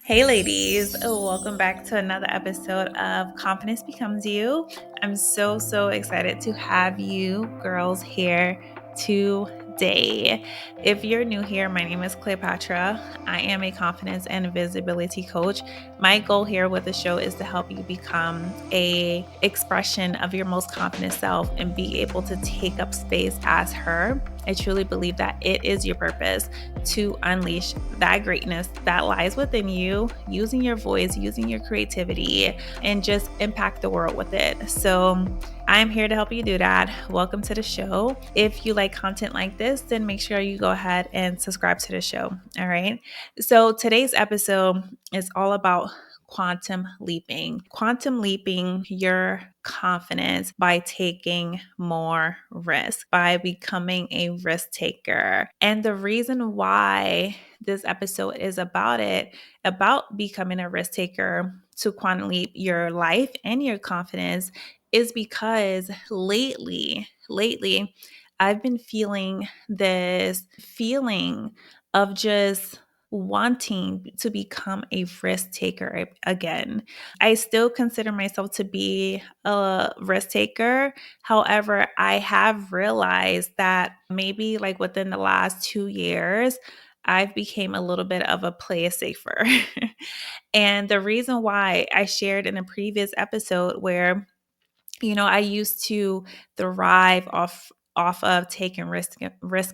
Hey, ladies, welcome back to another episode of Confidence Becomes You. I'm so excited to have you girls here today. If you're new here, my name is Cleopatra. I am a confidence and visibility coach. My goal here with the show is to help you become a expression of your most confident self and be able to take up space as her. I truly believe that it is your purpose to unleash that greatness that lies within you, using your voice, using your creativity, and just impact the world with it. So I'm here to help you do that. Welcome to the show. If you like content like this, then make sure you go ahead and subscribe to the show. All right. So today's episode is all about quantum leaping your confidence by taking more risk, by becoming a risk taker. And the reason why this episode is about becoming a risk taker to quantum leap your life and your confidence is because lately, I've been feeling this feeling of just wanting to become a risk taker again. I still consider myself to be a risk taker. However, I have realized that maybe like within the last 2 years, I've became a little bit of a play it safer. And the reason why I shared in a previous episode where I used to thrive off of taking risk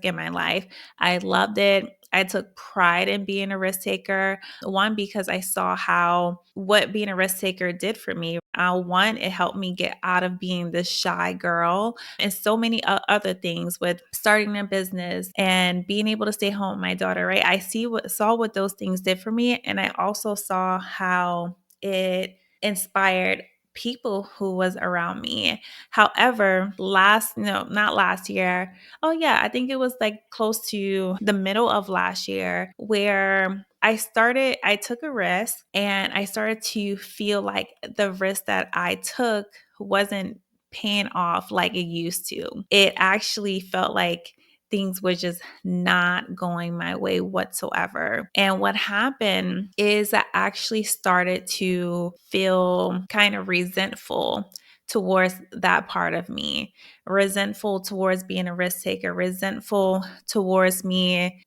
in my life. I loved it. I took pride in being a risk taker. One, because I saw what being a risk taker did for me. One, it helped me get out of being this shy girl, and so many other things with starting a business and being able to stay home with my daughter. Right? I saw what those things did for me, and I also saw how it inspired people who was around me. However, not last year. Oh yeah, I think it was like close to the middle of last year where I took a risk and I started to feel like the risk that I took wasn't paying off like it used to. It actually felt like things were just not going my way whatsoever. And what happened is I actually started to feel kind of resentful towards that part of me, resentful towards being a risk taker, resentful towards me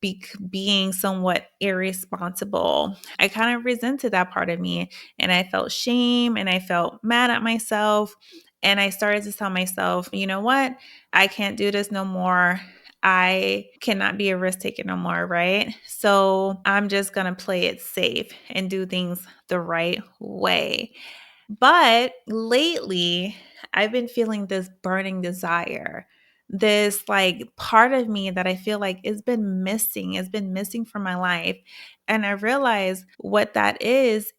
being somewhat irresponsible. I kind of resented that part of me, and I felt shame and I felt mad at myself. And I started to tell myself, you know what? I can't do this no more. I cannot be a risk taker no more, right? So I'm just going to play it safe and do things the right way. But lately, I've been feeling this burning desire, this like part of me that I feel like it's been missing from my life. And I realize what that is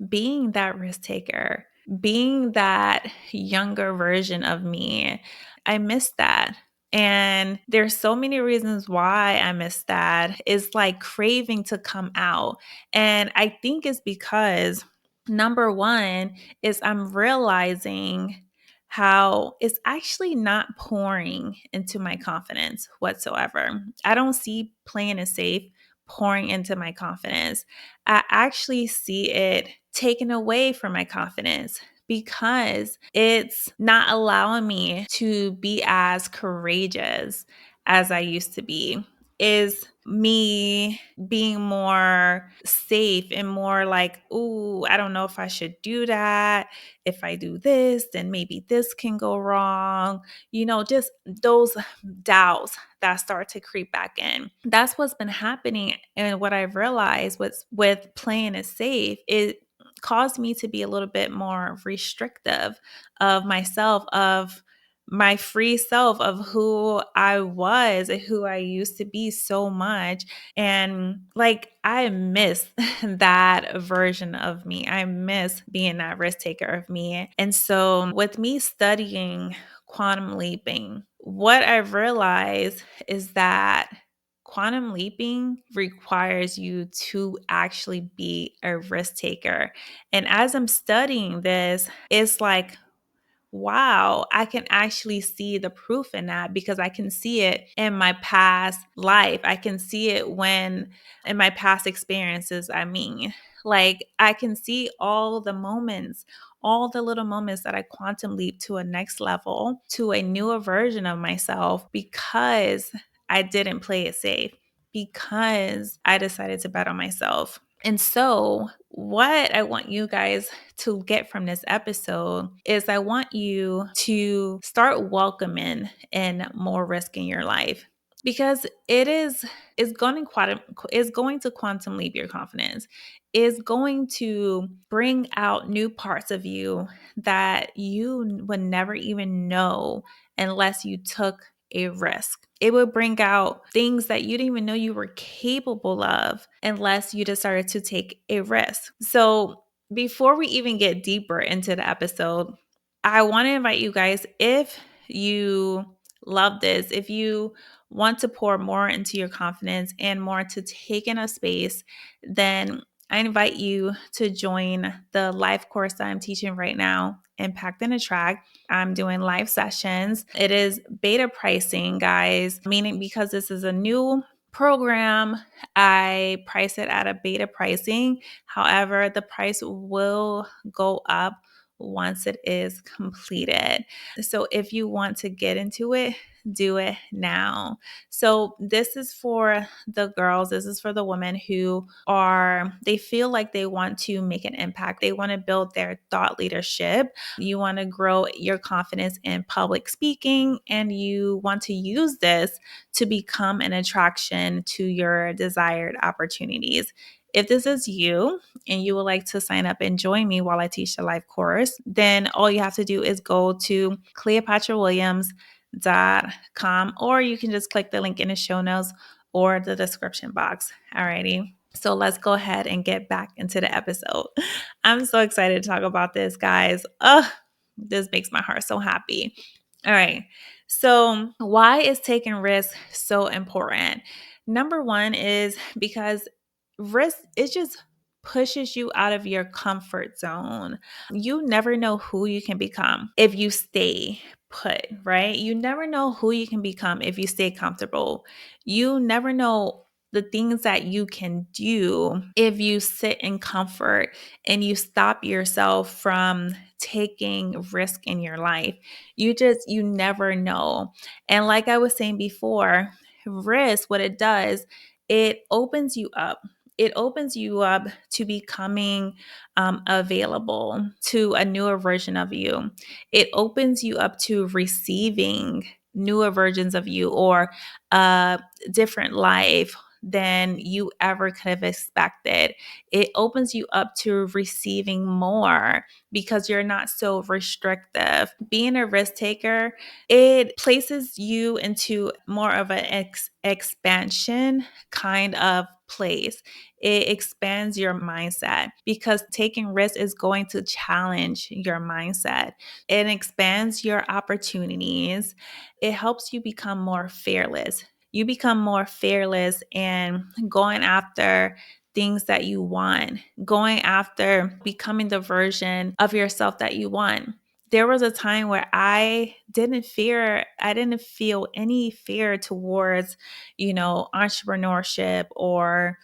being that risk taker, being that younger version of me. I miss that. And there's so many reasons why I miss that. It's like craving to come out. And I think it's because number one is I'm realizing how it's actually not pouring into my confidence whatsoever. I don't see playing it safe pouring into my confidence. I actually see it taken away from my confidence because it's not allowing me to be as courageous as I used to be. Is me being more safe and more like, ooh, I don't know if I should do that. If I do this, then maybe this can go wrong. Just those doubts that start to creep back in. That's what's been happening. And what I've realized with playing it safe, it caused me to be a little bit more restrictive of myself, of my free self, of who I was and who I used to be so much. And like, I miss that version of me. I miss being that risk taker of me. And so, with me studying quantum leaping, what I've realized is that quantum leaping requires you to actually be a risk taker. And as I'm studying this, it's like, wow, I can actually see the proof in that because I can see it in my past life. I can see it in my past experiences. I mean, like I can see all the moments, all the little moments that I quantum leap to a next level, to a newer version of myself because I didn't play it safe, because I decided to bet on myself. And so, what I want you guys to get from this episode is I want you to start welcoming in more risk in your life because is going to quantum leap your confidence, is going to bring out new parts of you that you would never even know unless you took a risk. It would bring out things that you didn't even know you were capable of unless you decided to take a risk. So, before we even get deeper into the episode, I want to invite you guys, if you love this, if you want to pour more into your confidence and more to take in a space, then I invite you to join the live course that I'm teaching right now, Impact and Attract. I'm doing live sessions. It is beta pricing, guys, meaning because this is a new program, I price it at a beta pricing. However, the price will go up once it is completed. So if you want to get into it, do it now. So this is for the girls, this is for the women who they feel like they want to make an impact. They want to build their thought leadership. You want to grow your confidence in public speaking, and you want to use this to become an attraction to your desired opportunities. If this is you and you would like to sign up and join me while I teach the live course, then all you have to do is go to cleopatrawilliams.com, or you can just click the link in the show notes or the description box. Alrighty. So let's go ahead and get back into the episode. I'm so excited to talk about this, guys. This makes my heart so happy. All right. So, why is taking risks so important? Number one is because risk, it just pushes you out of your comfort zone. You never know who you can become if you stay put, right? You never know who you can become if you stay comfortable. You never know the things that you can do if you sit in comfort and you stop yourself from taking risk in your life. You never know. And like I was saying before, risk, what it does, it opens you up. It opens you up to becoming available to a newer version of you. It opens you up to receiving newer versions of you, or a different life than you ever could have expected. It opens you up to receiving more because you're not so restrictive. Being a risk taker, it places you into more of an expansion kind of place. It expands your mindset because taking risks is going to challenge your mindset. It expands your opportunities. It helps you become more fearless. You become more fearless and going after things that you want, going after becoming the version of yourself that you want. There was a time where I didn't feel any fear towards, entrepreneurship or,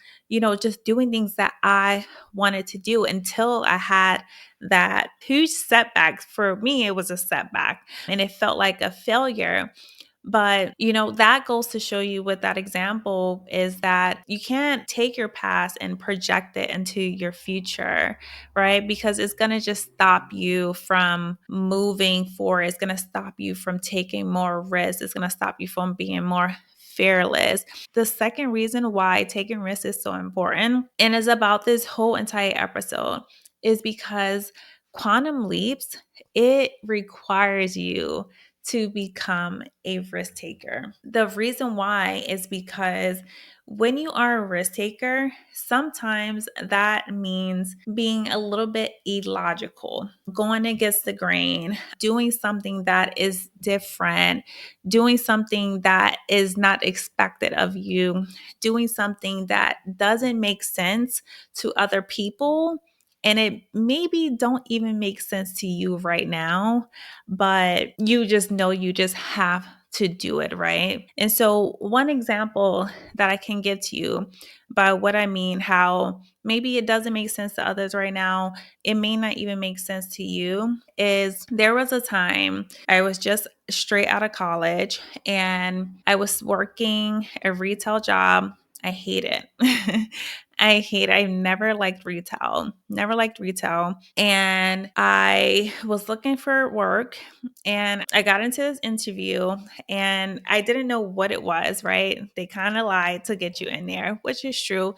just doing things that I wanted to do until I had that huge setback. For me, it was a setback and it felt like a failure. But, that goes to show you with that example is that you can't take your past and project it into your future, right? Because it's going to just stop you from moving forward. It's going to stop you from taking more risks. It's going to stop you from being more fearless. The second reason why taking risks is so important and is about this whole entire episode is because quantum leaps, it requires you to become a risk taker. The reason why is because when you are a risk taker, sometimes that means being a little bit illogical, going against the grain, doing something that is different, doing something that is not expected of you, doing something that doesn't make sense to other people. And it maybe don't even make sense to you right now, but you just know you just have to do it, right? And so one example that I can give to you by what I mean, how maybe it doesn't make sense to others right now, it may not even make sense to you, is there was a time I was just straight out of college and I was working a retail job. I hate it. I never liked retail, never liked retail. And I was looking for work and I got into this interview and I didn't know what it was, right? They kind of lied to get you in there, which is true.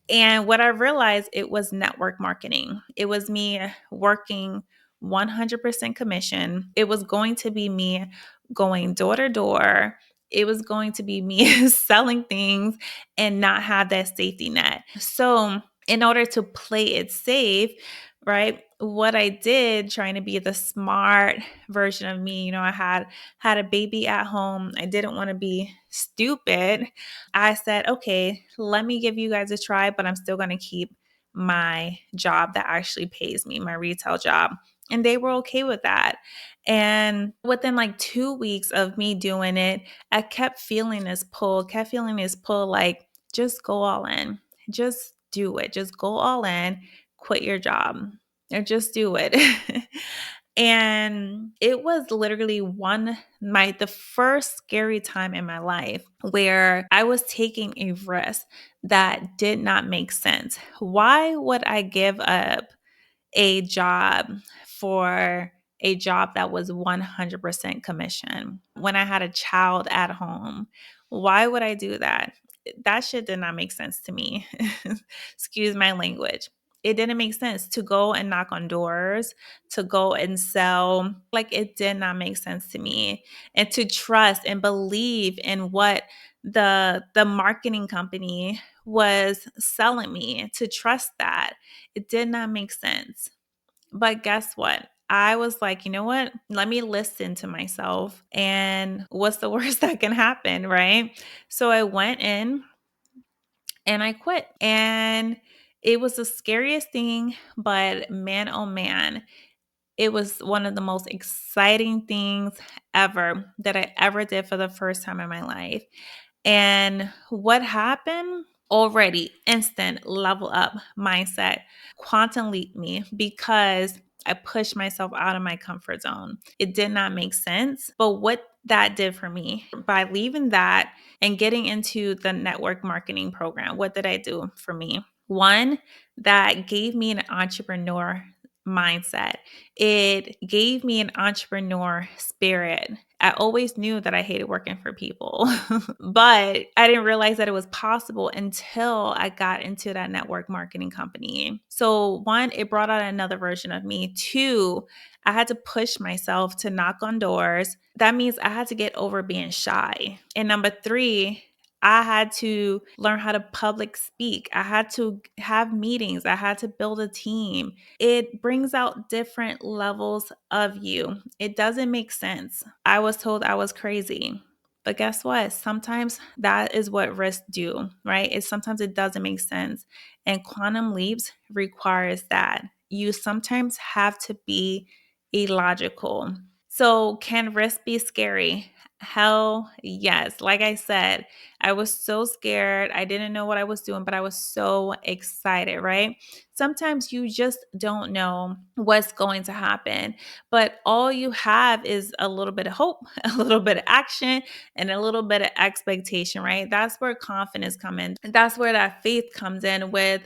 And what I realized, it was network marketing. It was me working 100% commission. It was going to be me going door to door. It was going to be me selling things and not have that safety net. So, in order to play it safe, right? What I did, trying to be the smart version of me, I had a baby at home. I didn't want to be stupid. I said, okay, let me give you guys a try, but I'm still going to keep my job that actually pays me, my retail job. And they were okay with that. And within like 2 weeks of me doing it, I kept feeling this pull, like, just go all in, just do it, just go all in, quit your job, or just do it. And it was literally the first scary time in my life where I was taking a risk that did not make sense. Why would I give up a job for a job that was 100% commission when I had a child at home? Why would I do that? That shit did not make sense to me. Excuse my language. It didn't make sense to go and knock on doors, to go and sell. Like, it did not make sense to me. And to trust and believe in what the marketing company was selling me, to trust that, it did not make sense. But guess what? I was like, you know what? Let me listen to myself. And what's the worst that can happen, right? So I went in and I quit. And it was the scariest thing, but man, oh man, it was one of the most exciting things ever that I ever did for the first time in my life. And what happened? Already instant level up mindset, quantum leap me, because I pushed myself out of my comfort zone. It did not make sense. But what that did for me, by leaving that and getting into the network marketing program, what did I do for me? One, that gave me an entrepreneur mindset. It gave me an entrepreneur spirit. I always knew that I hated working for people, but I didn't realize that it was possible until I got into that network marketing company. So, one, it brought out another version of me. Two, I had to push myself to knock on doors. That means I had to get over being shy. And number three, I had to learn how to public speak. I had to have meetings. I had to build a team. It brings out different levels of you. It doesn't make sense. I was told I was crazy. But guess what? Sometimes that is what risks do, right? Sometimes it doesn't make sense. And quantum leaps requires that. You sometimes have to be illogical. So, can risk be scary? Hell yes. Like I said, I was so scared. I didn't know what I was doing, but I was so excited, right? Sometimes you just don't know what's going to happen, but all you have is a little bit of hope, a little bit of action, and a little bit of expectation, right? That's where confidence comes in. That's where that faith comes in with,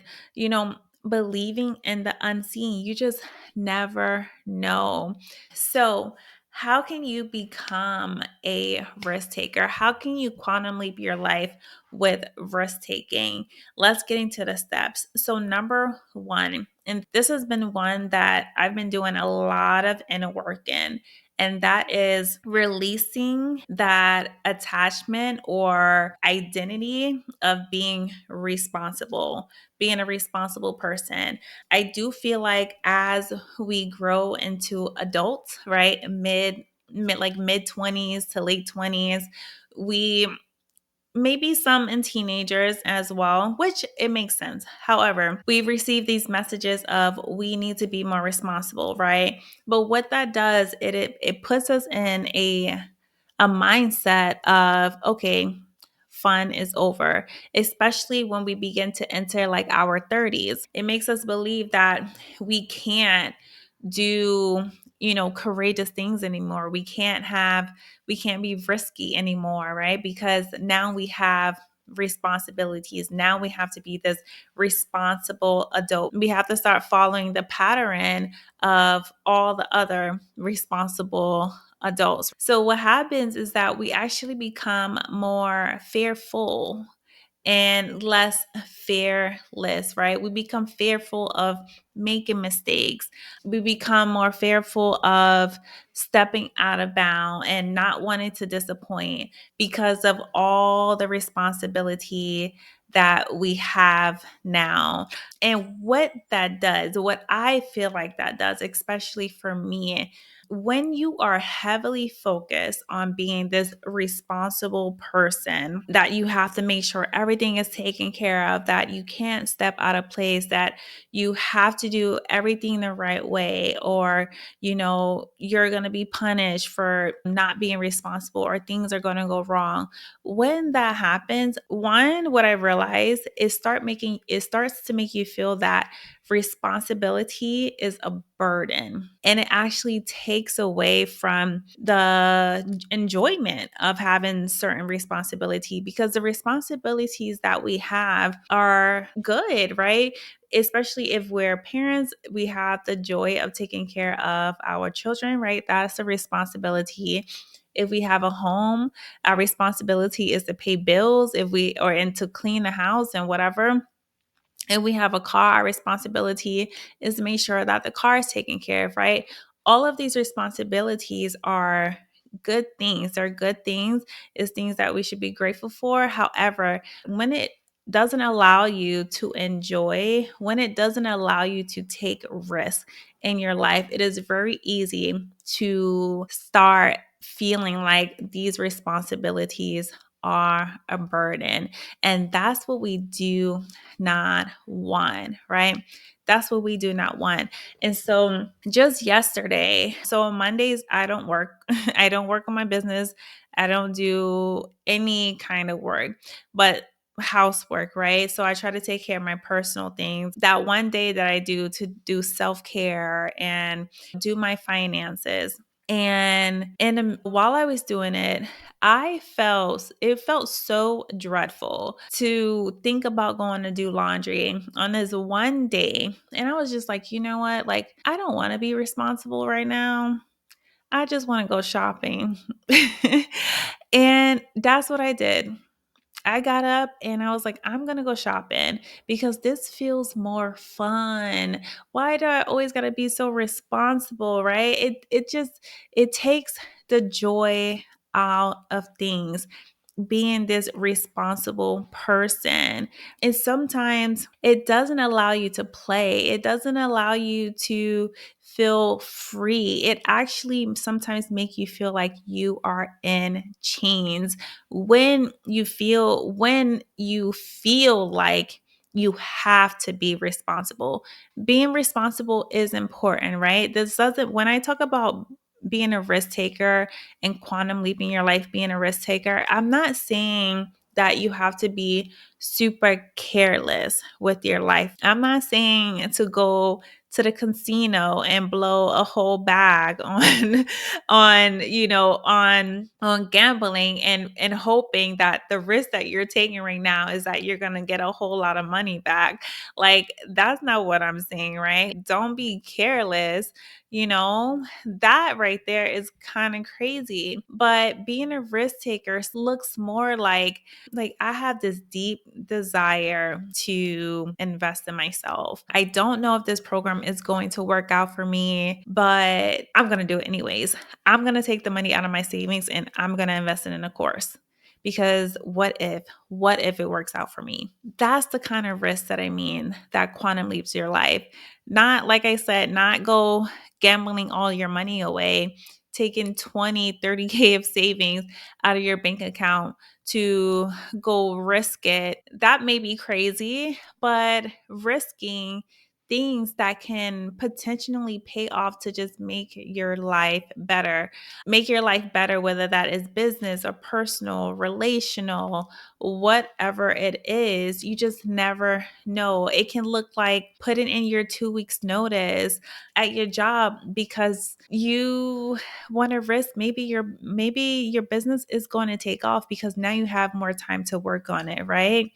believing in the unseen. You just never know. So, how can you become a risk taker? How can you quantum leap your life with risk taking? Let's get into the steps. So, number one, and this has been one that I've been doing a lot of inner work in, and that is releasing that attachment or identity of being responsible, being a responsible person. I do feel like as we grow into adults, right, mid 20s to late 20s, we maybe some in teenagers as well, which it makes sense. However, we've received these messages of we need to be more responsible, right? But what that does, it puts us in a mindset of, okay, fun is over, especially when we begin to enter like our 30s. It makes us believe that we can't do, courageous things anymore. We can't be risky anymore, right? Because now we have responsibilities. Now we have to be this responsible adult. We have to start following the pattern of all the other responsible adults. So what happens is that we actually become more fearful and less fearless, right? We become fearful of making mistakes. We become more fearful of stepping out of bounds and not wanting to disappoint because of all the responsibility that we have now. And what that does, what I feel like that does, especially for me, when you are heavily focused on being this responsible person, that you have to make sure everything is taken care of, that you can't step out of place, that you have to do everything the right way, or, you're going to be punished for not being responsible, or things are going to go wrong. When that happens, one, what I realized is it starts to make you feel that responsibility is a burden, and it actually takes away from the enjoyment of having certain responsibility, because the responsibilities that we have are good, right? Especially if we're parents, we have the joy of taking care of our children, right? That's a responsibility. If we have a home, our responsibility is to pay bills, and to clean the house and whatever. And we have a car, our responsibility is to make sure that the car is taken care of, right? All of these responsibilities are good things. They're good things, is things that we should be grateful for. However, when it doesn't allow you to enjoy, when it doesn't allow you to take risks in your life, it is very easy to start feeling like these responsibilities are a burden. And that's what we do not want, right? That's what we do not want. And so just yesterday, so on Mondays, I don't work. I don't work on my business. I don't do any kind of work, but housework, right? So I try to take care of my personal things. That one day that I do to do self-care and do my finances. And while I was doing it, it felt so dreadful to think about going to do laundry on this one day. And I was just like, you know what? Like, I don't want to be responsible right now. I just want to go shopping. And that's what I did. I got up and I was like, I'm going to go shopping because this feels more fun. Why do I always got to be so responsible, right? It takes the joy out of things, being this responsible person. And sometimes it doesn't allow you to play. It doesn't allow you to feel free. It actually sometimes make you feel like you are in chains when you feel like you have to be responsible. Being responsible is important, right? This doesn't, when I talk about being a risk taker and quantum leaping your life, being a risk taker, I'm not saying that you have to be super careless with your life. I'm not saying to go to the casino and blow a whole bag on on gambling and hoping that the risk that you're taking right now is that you're going to get a whole lot of money back. Like, that's not what I'm saying, right? Don't be careless. That right there is kind of crazy. But being a risk taker looks more like I have this deep desire to invest in myself. I don't know if this program is going to work out for me, but I'm going to do it anyways. I'm going to take the money out of my savings and I'm going to invest it in a course. Because what if it works out for me? That's the kind of risk that I mean, that quantum leaps your life. Not, like I said, not go gambling all your money away, taking 20, 30K of savings out of your bank account to go risk it. That may be crazy, but risking things that can potentially pay off to just make your life better. Make your life better, whether that is business or personal, relational, whatever it is, you just never know. It can look like putting in your 2 weeks notice at your job because you want to risk maybe your business is going to take off because now you have more time to work on it, right?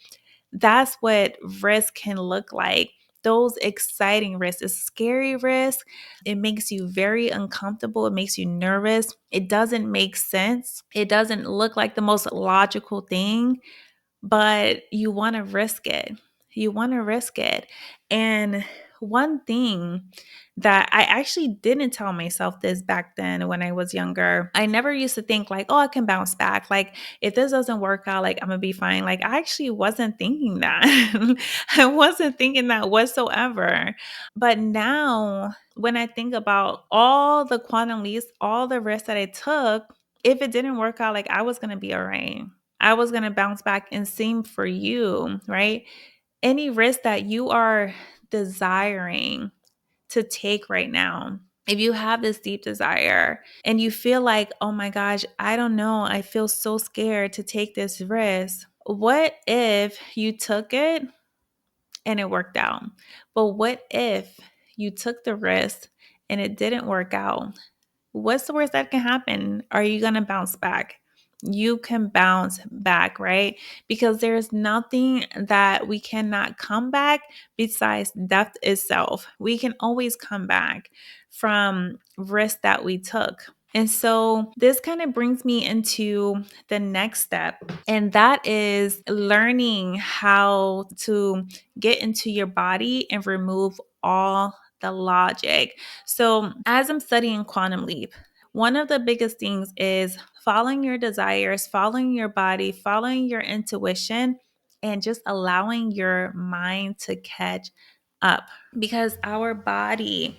That's what risk can look like. Those exciting risks, a scary risk. It makes you very uncomfortable. It makes you nervous. It doesn't make sense. It doesn't look like the most logical thing, but you want to risk it. You want to risk it. And one thing that I actually didn't tell myself this back then when I was younger, I never used to think like, oh, I can bounce back. Like, if this doesn't work out, like, I'm going to be fine. Like, I actually wasn't thinking that. I wasn't thinking that whatsoever. But now, when I think about all the quantum leaps, all the risks that I took, if it didn't work out, like, I was going to be all right. I was going to bounce back, and same for you, right? Any risk that you are desiring to take right now, if you have this deep desire and you feel like, oh my gosh, I don't know, I feel so scared to take this risk. What if you took it and it worked out? But what if you took the risk and it didn't work out? What's the worst that can happen? Are you going to bounce back? You can bounce back, right? Because there's nothing that we cannot come back besides death itself. We can always come back from risk that we took. And so this kind of brings me into the next step, and that is learning how to get into your body and remove all the logic. So, as I'm studying Quantum Leap, one of the biggest things is following your desires, following your body, following your intuition, and just allowing your mind to catch up, because our body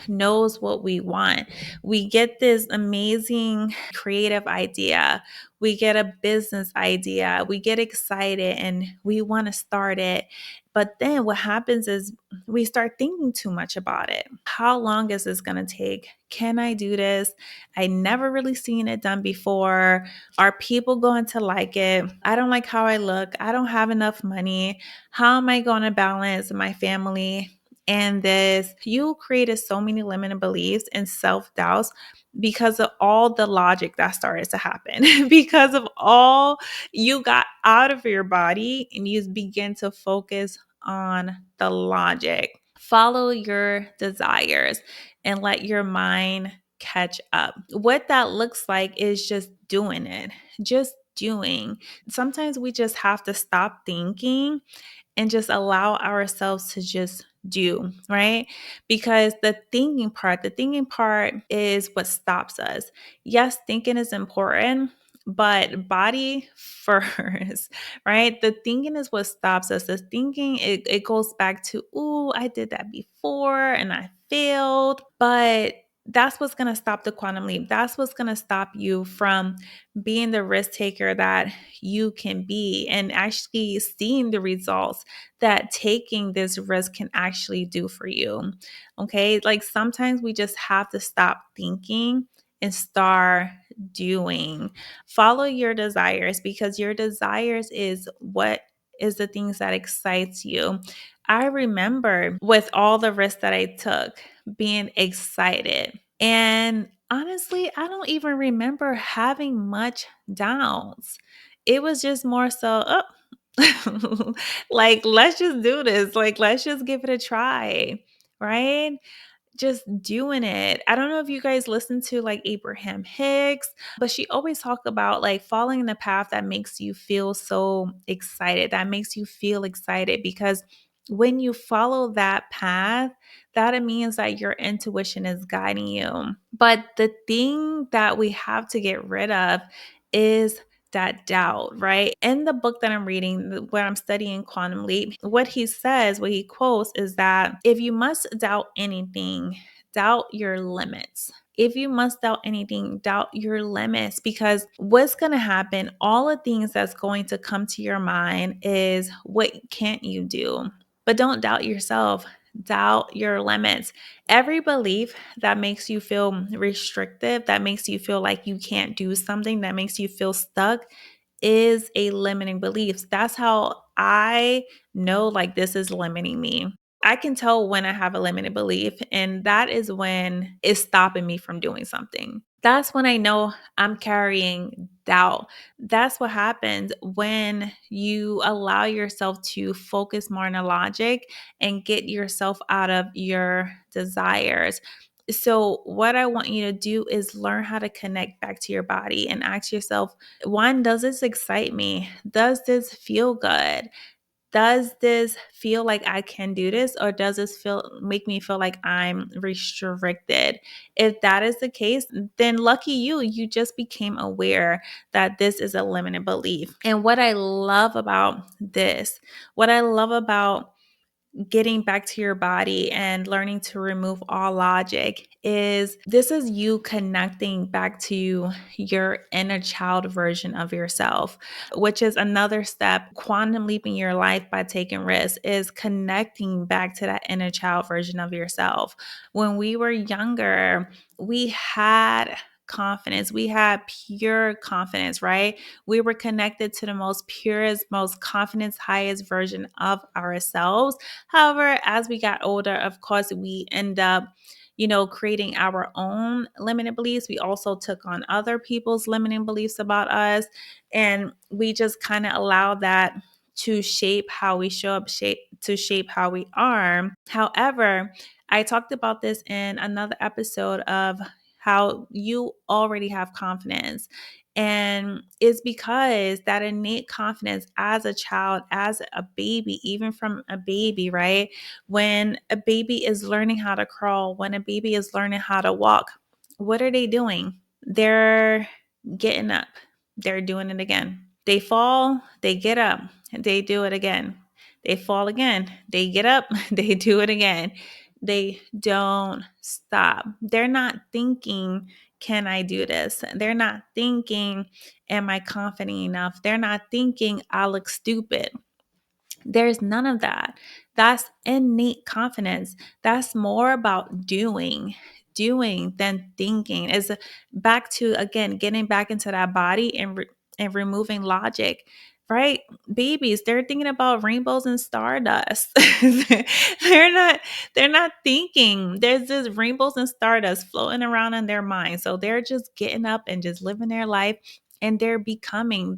knows what we want. We get this amazing creative idea. We get a business idea. We get excited and we want to start it. But then what happens is we start thinking too much about it. How long is this going to take? Can I do this? I never really seen it done before. Are people going to like it? I don't like how I look. I don't have enough money. How am I going to balance my family? And this, you created so many limiting beliefs and self-doubts because of all the logic that started to happen, because of all you got out of your body and you begin to focus on the logic. Follow your desires and let your mind catch up. What that looks like is just doing it, just doing. Sometimes we just have to stop thinking and just allow ourselves to just do, right? Because the thinking part is what stops us. Yes, thinking is important, but body first, right? The thinking is what stops us. The thinking, it goes back to, ooh, I did that before and I failed. But that's what's going to stop the quantum leap. That's what's going to stop you from being the risk taker that you can be and actually seeing the results that taking this risk can actually do for you. Okay. Like sometimes we just have to stop thinking and start doing. Follow your desires, because your desires is what is the things that excites you. I remember with all the risks that I took, being excited. And honestly, I don't even remember having much downs. It was just more so, oh, like, let's just do this. Like, let's just give it a try. Right? Just doing it. I don't know if you guys listen to like Abraham Hicks, but she always talk about like following the path that makes you feel so excited, that makes you feel excited, because when you follow that path, that it means that your intuition is guiding you. But the thing that we have to get rid of is that doubt, right? In the book that I'm reading, where I'm studying Quantum Leap, what he says, what he quotes is that if you must doubt anything, doubt your limits. If you must doubt anything, doubt your limits, because what's going to happen, all the things that's going to come to your mind is what can't you do? But don't doubt yourself. Doubt your limits. Every belief that makes you feel restrictive, that makes you feel like you can't do something, that makes you feel stuck is a limiting belief. That's how I know like this is limiting me. I can tell when I have a limited belief, and that is when it's stopping me from doing something. That's when I know I'm carrying doubt. That's what happens when you allow yourself to focus more on the logic and get yourself out of your desires. So, what I want you to do is learn how to connect back to your body and ask yourself, one, does this excite me? Does this feel good? Does this feel like I can do this, or does this make me feel like I'm restricted? If that is the case, then lucky you, you just became aware that this is a limited belief. And what I love about this, what I love about getting back to your body and learning to remove all logic is this is you connecting back to your inner child version of yourself, which is another step. Quantum leaping your life by taking risks is connecting back to that inner child version of yourself. When we were younger, we had confidence. We had pure confidence, right? We were connected to the most purest, most confidence, highest version of ourselves. However, as we got older, of course, we end up, creating our own limited beliefs. We also took on other people's limiting beliefs about us. And we just kind of allow that to shape how we show up, shape how we are. However, I talked about this in another episode of how you already have confidence. And it's because that innate confidence as a child, as a baby, even from a baby, right? When a baby is learning how to crawl, when a baby is learning how to walk, what are they doing? They're getting up, they're doing it again. They fall, they get up, they do it again. They fall again, they get up, they do it again. They don't stop. They're not thinking, can I do this? They're not thinking, am I confident enough? They're not thinking, I look stupid. There's none of that. That's innate confidence. That's more about doing than thinking. Is back to again getting back into that body and removing logic. Right? Babies, they're thinking about rainbows and stardust. they're not they're not thinking. There's just rainbows and stardust floating around in their mind. So they're just getting up and just living their life, and they're becoming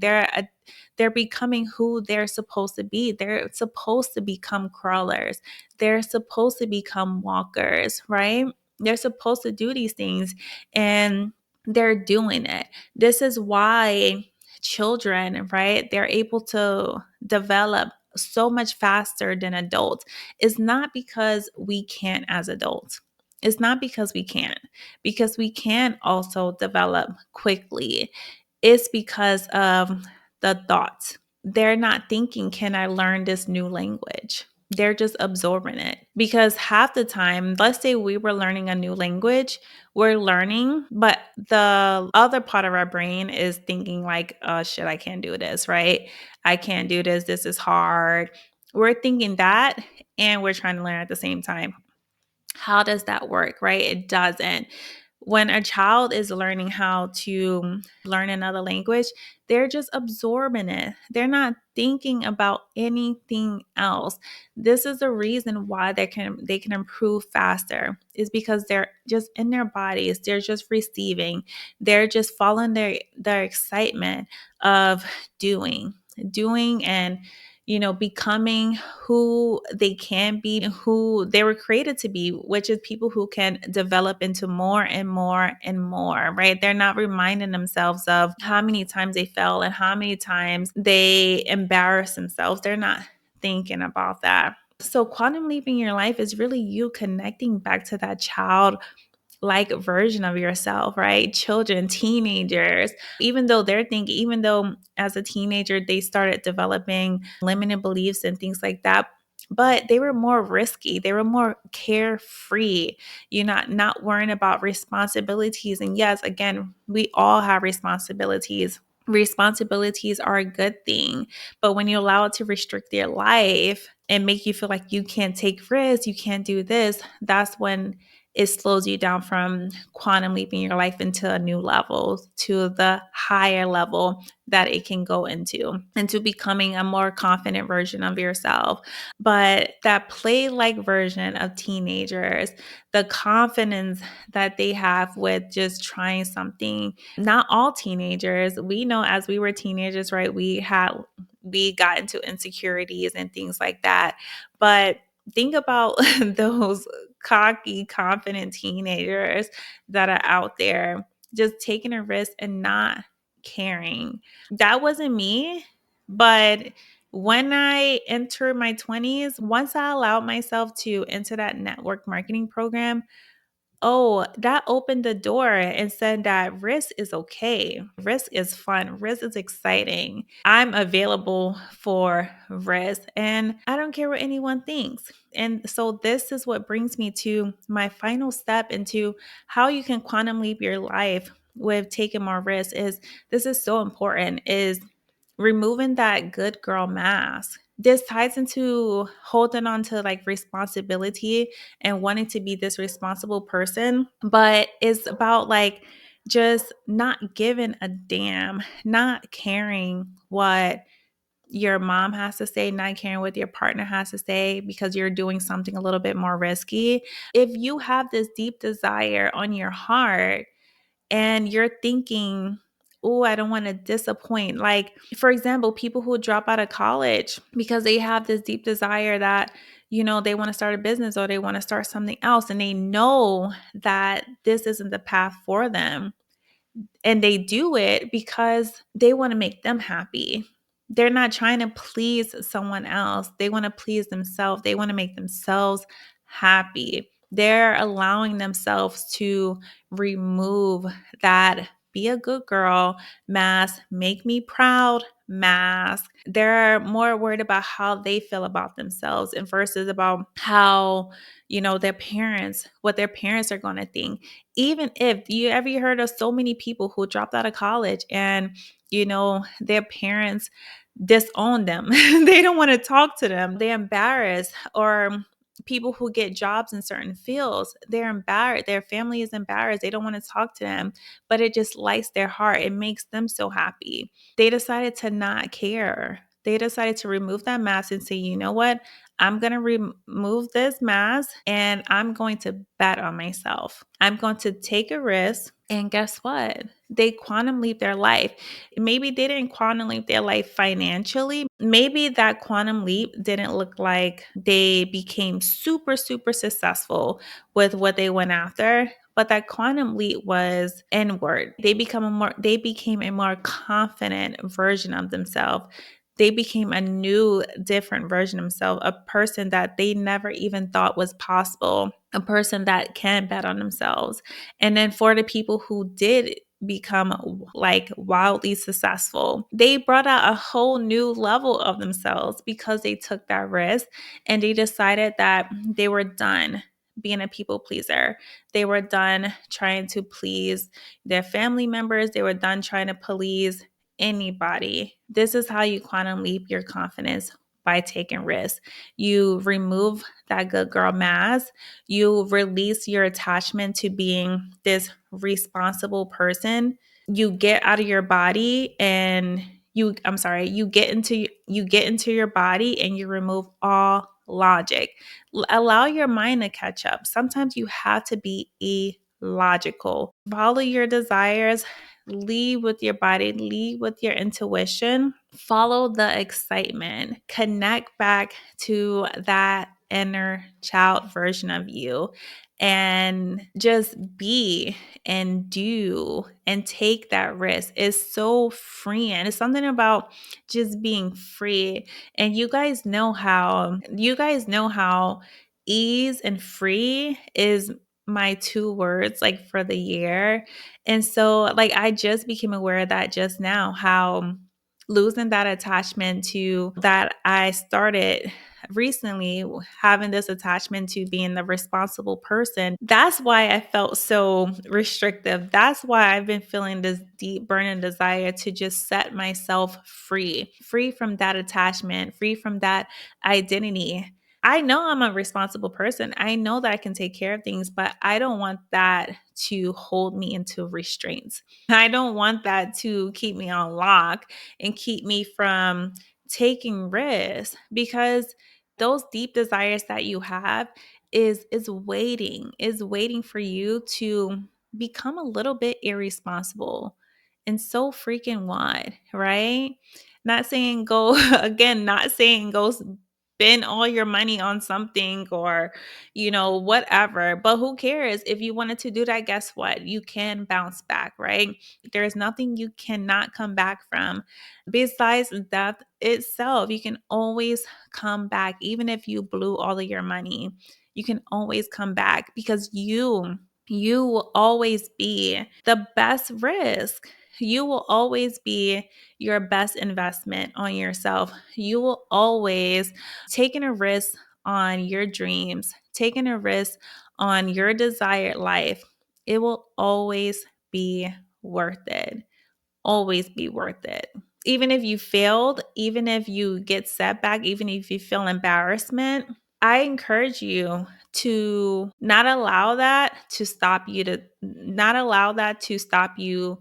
who they're supposed to be. They're supposed to become crawlers. They're supposed to become walkers, right? They're supposed to do these things, and they're doing it. This is why children, right, they're able to develop so much faster than adults. It's not because we can't as adults. It's not because we can also develop quickly. It's because of the thoughts. They're not thinking, can I learn this new language? They're just absorbing it. Because half the time, let's say we were learning a new language, we're learning, but the other part of our brain is thinking, like, oh shit, I can't do this, right? I can't do this. This is hard. We're thinking that, and we're trying to learn at the same time. How does that work, right? It doesn't. When a child is learning how to learn another language, they're just absorbing it. They're not thinking about anything else. This is the reason why they can improve faster, is because they're just in their bodies. They're just receiving. They're just following their excitement of doing and becoming who they can be, who they were created to be, which is people who can develop into more and more and more, right? They're not reminding themselves of how many times they fell and how many times they embarrass themselves. They're not thinking about that. So quantum leaping your life is really you connecting back to that child like version of yourself, right? Children, teenagers, even though as a teenager they started developing limited beliefs and things like that, but they were more risky. They were more carefree. You're not worrying about responsibilities. And yes, again, we all have responsibilities. Responsibilities are a good thing, but when you allow it to restrict your life and make you feel like you can't take risks, you can't do this, that's when it slows you down from quantum leaping your life into a new level, to the higher level that it can go into becoming a more confident version of yourself. But that play-like version of teenagers, the confidence that they have with just trying something. Not all teenagers, we know as we were teenagers, right? We got into insecurities and things like that. But think about those cocky, confident teenagers that are out there just taking a risk and not caring. That wasn't me, but when I entered my 20s, once I allowed myself to enter that network marketing program, oh, that opened the door and said that risk is okay. Risk is fun. Risk is exciting. I'm available for risk and I don't care what anyone thinks. And so this is what brings me to my final step into how you can quantum leap your life with taking more risks. This is so important, is removing that good girl mask. This ties into holding on to like responsibility and wanting to be this responsible person, but it's about like just not giving a damn, not caring what your mom has to say, not caring what your partner has to say because you're doing something a little bit more risky. If you have this deep desire on your heart and you're thinking, oh, I don't want to disappoint. Like, for example, people who drop out of college because they have this deep desire that, they want to start a business or they want to start something else and they know that this isn't the path for them. And they do it because they want to make them happy. They're not trying to please someone else. They want to please themselves. They want to make themselves happy. They're allowing themselves to remove that be a good girl mask, make me proud mask. They're more worried about how they feel about themselves and versus about how, what their parents are going to think. Even if you ever heard of so many people who dropped out of college and, their parents disown them. They don't want to talk to them. They're embarrassed. Or people who get jobs in certain fields, they're embarrassed. Their family is embarrassed. They don't want to talk to them, but it just lights their heart. It makes them so happy. They decided to not care. They decided to remove that mask and say, you know what? I'm going to remove this mask and I'm going to bet on myself. I'm going to take a risk. And guess what? They quantum leap their life. Maybe they didn't quantum leap their life financially. Maybe that quantum leap didn't look like they became super, super successful with what they went after. But that quantum leap was inward. They became a more confident version of themselves. They became a new, different version of themselves, a person that they never even thought was possible, a person that can bet on themselves. And then for the people who did become like wildly successful, they brought out a whole new level of themselves because they took that risk and they decided that they were done being a people pleaser. They were done trying to please their family members. They were done trying to please anybody. This is how you quantum leap your confidence, by taking risks. You remove that good girl mask. You release your attachment to being this responsible person. You get out of your body and you get into your body and you remove all logic. Allow your mind to catch up. Sometimes you have to be illogical. Follow your desires, lead with your body, lead with your intuition, follow the excitement, connect back to that inner child version of you, and just be and do and take that risk. Is so freeing. It's something about just being free. And you guys know how ease and free is my two words like for the year. And so like I just became aware of that just now, how losing that attachment to that I started recently, having this attachment to being the responsible person, that's why I felt so restrictive. That's why I've been feeling this deep burning desire to just set myself free from that attachment, free from that identity. I know I'm a responsible person. I know that I can take care of things, but I don't want that to hold me into restraints. I don't want that to keep me on lock and keep me from taking risks, because those deep desires that you have is waiting for you to become a little bit irresponsible. And so freaking what, right? Not saying go again, not saying go spend all your money on something, or whatever, but who cares? If you wanted to do that, guess what? You can bounce back, right? There's nothing you cannot come back from besides death itself. You can always come back. Even if you blew all of your money, you can always come back, because you will always be the best risk. You will always be your best investment on yourself. You will always taking a risk on your dreams, taking a risk on your desired life. It will always be worth it. Always be worth it. Even if you failed, even if you get setback, even if you feel embarrassment, I encourage you to not allow that to stop you,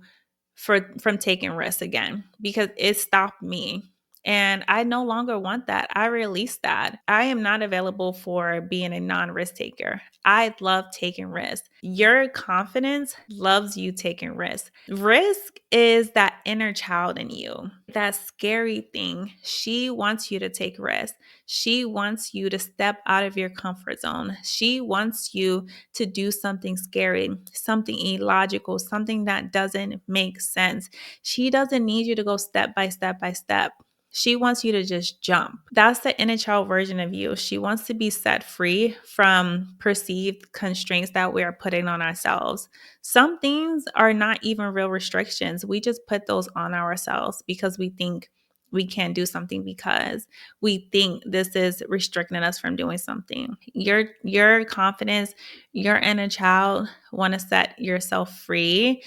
from taking risks again, because it stopped me. And I no longer want that. I released that. I am not available for being a non-risk taker. I love taking risks. Your confidence loves you taking risks. Risk is that inner child in you, that scary thing. She wants you to take risks. She wants you to step out of your comfort zone. She wants you to do something scary, something illogical, something that doesn't make sense. She doesn't need you to go step by step by step. She wants you to just jump. That's the inner child version of you. She wants to be set free from perceived constraints that we are putting on ourselves. Some things are not even real restrictions. We just put those on ourselves because we think we can't do something, because we think this is restricting us from doing something. Your confidence, your inner child want to set yourself free,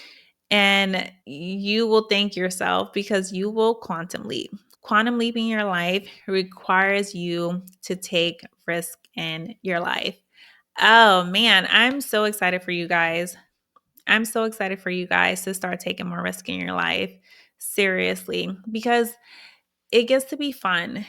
and you will thank yourself, because you will quantum leap. Quantum leaping your life requires you to take risk in your life. Oh man, I'm so excited for you guys. I'm so excited for you guys to start taking more risk in your life. Seriously, because it gets to be fun.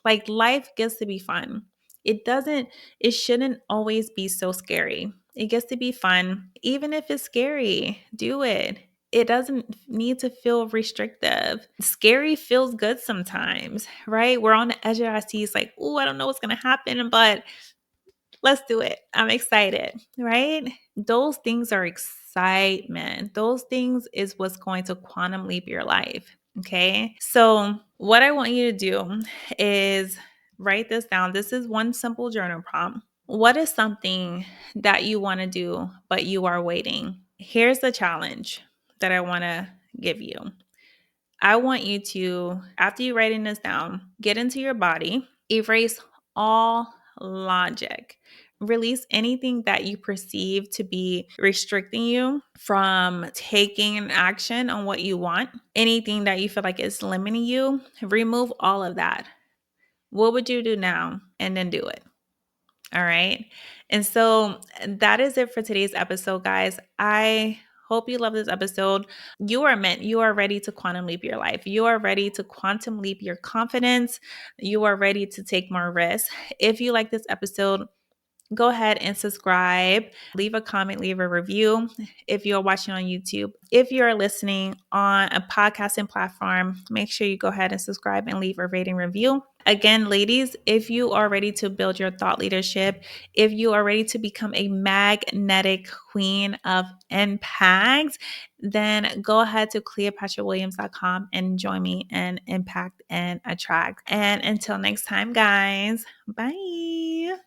Like, life gets to be fun. It shouldn't always be so scary. It gets to be fun. Even if it's scary, do it. It doesn't need to feel restrictive. Scary feels good sometimes, right? We're on the edge of our seats, like, oh, I don't know what's going to happen, but let's do it. I'm excited, right? Those things are excitement. Those things is what's going to quantum leap your life. Okay. So, what I want you to do is write this down. This is one simple journal prompt. What is something that you want to do, but you are waiting? Here's the challenge that I want to give you. I want you to, after you writing this down, get into your body, erase all logic. Release anything that you perceive to be restricting you from taking an action on what you want. Anything that you feel like is limiting you, remove all of that. What would you do now? And then do it. All right. And so that is it for today's episode, guys. I hope you love this episode. You are ready to quantum leap your life. You are ready to quantum leap your confidence. You are ready to take more risks. If you like this episode, go ahead and subscribe, leave a comment, leave a review if you're watching on YouTube. If you're listening on a podcasting platform, make sure you go ahead and subscribe and leave a rating review. Again, ladies, if you are ready to build your thought leadership, if you are ready to become a magnetic queen of impact, then go ahead to cleopatrawilliams.com and join me in Impact and Attract. And until next time, guys, bye.